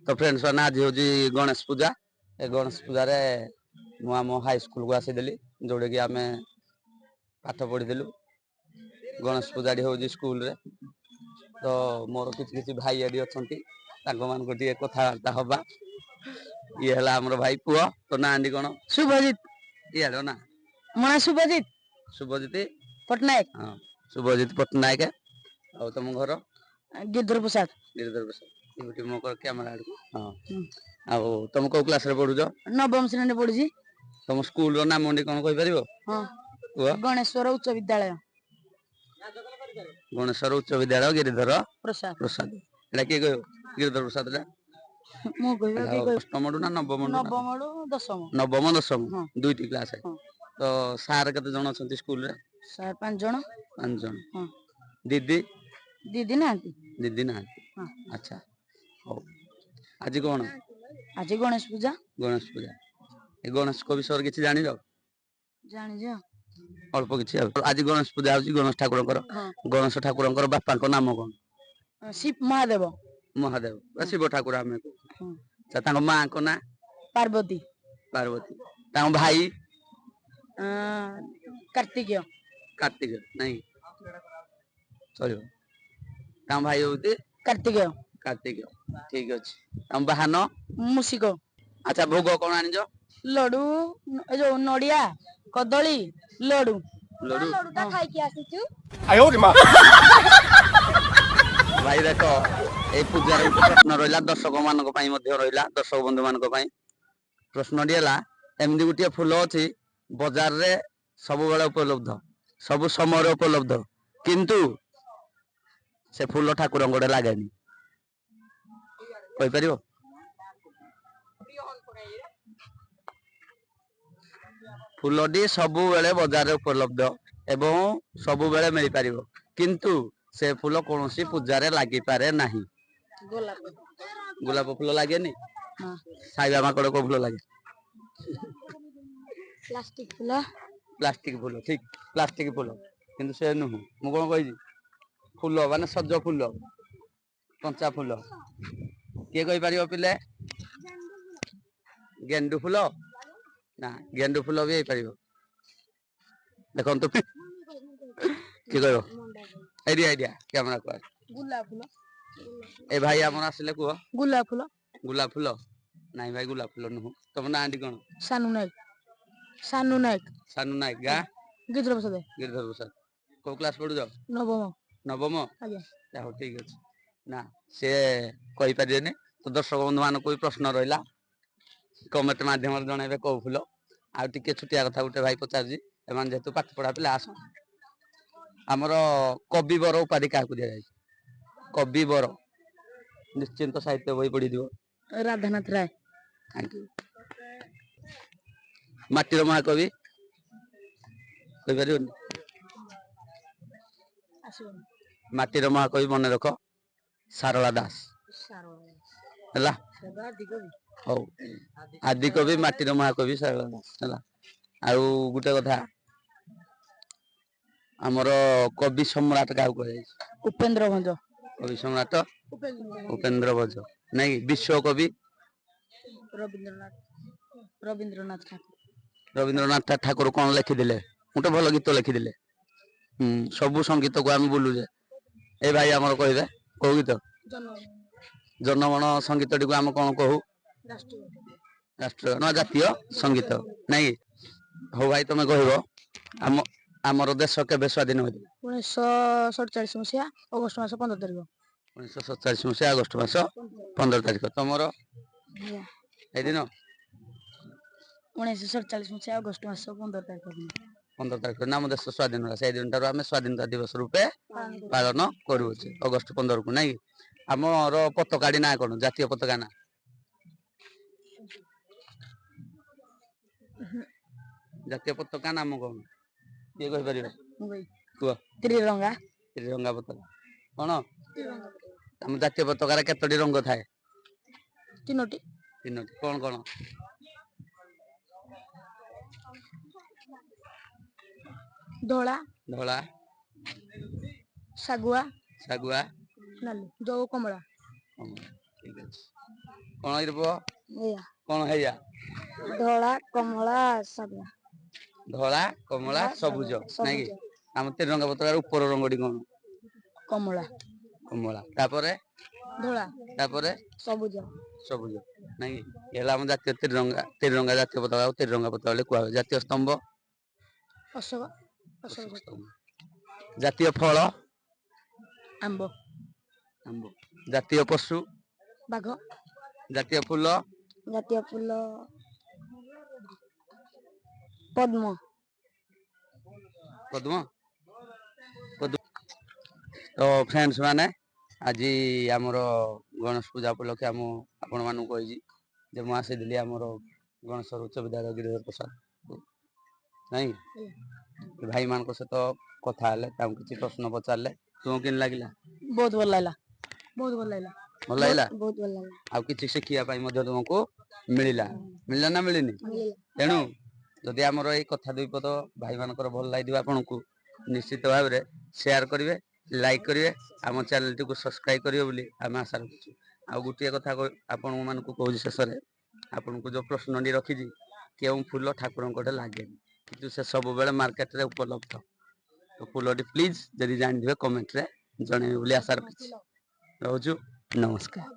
तो फ्रेंड्स मैंने आज हूँ गणेश पूजा ए गणेश पूजा रे आम हाई स्कूल को आसीदेली जोड़े कि आम पाठ पढ़ीलु गणेश पूजा हूँ स्कूल रे तो मोर किसी भाई एडी अच्छा मान कथबार्ता हवा ये है आमर भाई पुओ तो ना आंटी कौन शुभजित इे ना मो शुभजित शुभजित पट्टनायक हाँ शुभजित पट्टनायक और तुम घर गिरधर प्रसाद मो कैमेरा हाँ आ तुम कौ क्लास पढ़ुच नवम श्रेणी पढ़ुची तुम स्कूल नाम कौन कह गणेश्वर उच्च विद्यालय गणेश्वर उच्च विद्यालय गिरिधर प्रसाद प्रसाद एटा किए कह गिरिधर प्रसाद अष्टम ना नवम नवम दशम दुईटी क्लास तो सार केते जन अच्छा स्कूल रे सार 5 जन 5 जन दीदी दीदी ना दीदी ना अच्छा हो आज कौन आज गणेश पूजा ए गणेश को विषय किसी जानी जानी अल्प किसी आज गणेश पूजा होची गणेश ठाकुर गणेश ठाकुर बापा नाम कौन शिव महादेव महादेव शिव ठाकुर आम अच्छा माँ को ना पार्वती पार्वती भाई कार्तिकेय कार्तिक नहीं चलो भाई होती कार्तिकेय कार्तिकेय ठीक अच्छे बाहन मूषिक अच्छा भोग कौन आनी लडू जो नड़िया कदली लडू लडू खाई आसीचु भाई देख ये पूजार प्रश्न रहा दर्शक मान रहा दर्शक बंधु मान प्रश्न एमती गोटे फूल अच्छी बजार रे सब बेले उपलब्ध सब समय उपलब्ध किंतु से फूल ठाकुर गोटे लगे कहीपर फूलटी सब बेले बजार रे उपलब्ध एवं सब बेले मिल पार किंतु से फूल कौन सी पूजा लगी पारे नहीं गोलाप फूल लगे साईबा माकड़ को फूल लगे प्लास्टिक फूल ठीक प्लास्टिक फूल किंतु से नुह मु कौन कही फूल माने सज फूल कंचा फूल किए कही पार पिले गेंडु फूल ना गेंडु फूल भी पार देखो किए कह आइडिया आइडिया कैमरा को गुलाब फूल ए भाई आम आसिले कह गुलाब फूल नहीं भाई गुलाब फूल नुह तुम ना आंटी कौन सानू नायक गा गिरधर प्रसाद को क्लास पढ़ु नवम हो ठीक अच्छे ना सी कही पारे तो दर्शक बंधु मान को प्रश्न रहा कमेंट मध्यम जनइबे कौ फूल आ छुटिया कथा गोटे भाई पचार एम जेहतु पाठ पढ़ा पिला आस आमर कवि बर उपाधि क्या दि जाए कवि बर निश्चिंत साहित्य बही पढ़ी राधानाथ राय थैंक यू माटीर महाकवि कहीपर माटीर महाकवि मन रख सारला दास है हौ आदि कवि माटीर महाकवि सारला दास है आउ गोटे कथा आमर कवि सम्राट क्या कह उपेंद्र भंज कवि सम्राट उपेंद्र भंज नहीं विश्व कवि रवींद्रनाथ ठाकुर कौन लिखिदे गोटे भल गीत लिखिदे सबु संगीत को आम बुलुजे ए भाई आमर कहे कौ गीत जनगण संगीत टी आम कौन कहू राष्ट्रीय ना जातीय संगीत नहीं हो भाई तुम कह आमर देश केबे स्वाधीन हो 1947 मसीहा अगस्ट मास 15 तारिख 1947 मसीहा अगस्ट मास 15 तारिख तुमर ए दिन 1947 मसीहा अगस्ट मास 15 तारिख नाम देश स्वाधीन है से दिन आम स्वाधीनता दिवस रूपे पालन करुचे अगस्ट 15 को नहीं आमर पताकाटी ना कौन जातीय पताका ना जातीय पताका नाम कौन किए कहीपर कह त्रिरंगा त्रिरंगा पताका कौन आम जातीय पताकार केतोटी रंग थाए तीनोटी कौन कौन धोला धला सागुआ सागुआ नाली जो कमला ठीक है କଣ ହେଇଥିବ କଣ ହେଇଆ ଧଳା କମଳା ସାଧା ଧଳା କମଳା ସବୁଜ ନାଇଁ କି ଆମ ତ୍ରିରଙ୍ଗା ପତାକାର ଉପର ରଙ୍ଗଟି କଣ କମଳା କମଳା ତାପରେ ଧଳା ତାପରେ ସବୁଜ ସବୁଜ ନାଇଁ କି ଏ ହେଲା ଆମ ଜାତୀୟ ତ୍ରିରଙ୍ଗା ଜାତୀୟ ପତାକା ଆଉ ତ୍ରିରଙ୍ଗା ପତାକା ବୋଲି କୁହା ହୁଏ। ଜାତୀୟ ସ୍ତମ୍ଭ ଅଶୋକ ଅଶୋକ ସ୍ତମ୍ଭ। ଜାତୀୟ ଫଳ ଆମ୍ବ ଆମ୍ବ। ଜାତୀୟ ପଶୁ ବାଘ ଜାତୀୟ ଫୁଲ ଜାତୀୟ ଫୁଲ ପଦ୍ମ ପଦ୍ମ ତ ଫ୍ରେଣ୍ଡସ୍ ମାନେ ଆଜି ଆମର ଗଣେଶ ପୂଜା ଉପଲକ୍ଷେ ଆପଣ ମାନଙ୍କୁ କହିଛି ଯେ ମୁଁ ଆସିଥିଲି ଆମର ଗଣେଶ ଉଚ୍ଚ ବିଦ୍ୟାଳୟ ଗିରିଧର ପ୍ରସାଦ ନାଇଁ ଭାଇମାନଙ୍କ ସହିତ କଥା ହେଲେ ତାଙ୍କୁ କିଛି ପ୍ରଶ୍ନ ପଚାରିଲେ ତୁମକୁ କେମିତି ଲାଗିଲା? ବହୁତ ଭଲ ଲାଗିଲା ବହୁତ ଭଲ ଲାଗିଲା ଭଲ ଲାଗିଲା ବହୁତ ଭଲ ଲାଗିଲା ଆଉ କିଛି ଶିଖିବା ପାଇଁ ମଧ୍ୟ ତୁମକୁ ମିଳିଲା ମିଳିଲା ନା ମିଳିନି? ତେଣୁ ଯଦି ଆମର ଏଇ କଥା ଦୁଇ ପଦ ଭାଇମାନଙ୍କର ଭଲ ଲାଗିଥିବ ଆପଣଙ୍କୁ ନିଶ୍ଚିତ ଭାବରେ ସେୟାର କରିବେ ଲାଇକ୍ କରିବେ ଆମ ଚ୍ୟାନେଲଟିକୁ ସବସ୍କ୍ରାଇବ କରିବେ ବୋଲି ଆମେ ଆଶା ରଖୁଛୁ। ଆଉ ଗୋଟିଏ କଥା ଆପଣଙ୍କ ମାନଙ୍କୁ କହୁଛି ଶେଷରେ ଆପଣଙ୍କୁ ଯୋଉ ପ୍ରଶ୍ନଟି ରଖିଛି କେଉଁ ଫୁଲ ଠାକୁରଙ୍କଟେ ଲାଗେନି କିନ୍ତୁ ସେ ସବୁବେଳେ ମାର୍କେଟରେ ଉପଲବ୍ଧ ତ ଫୁଲଟି ପ୍ଲିଜ ଯଦି ଜାଣିଥିବେ କମେଣ୍ଟରେ ଜଣେଇବେ ବୋଲି ଆଶା ରଖିଛି। ରହୁଛୁ ନମସ୍କାର।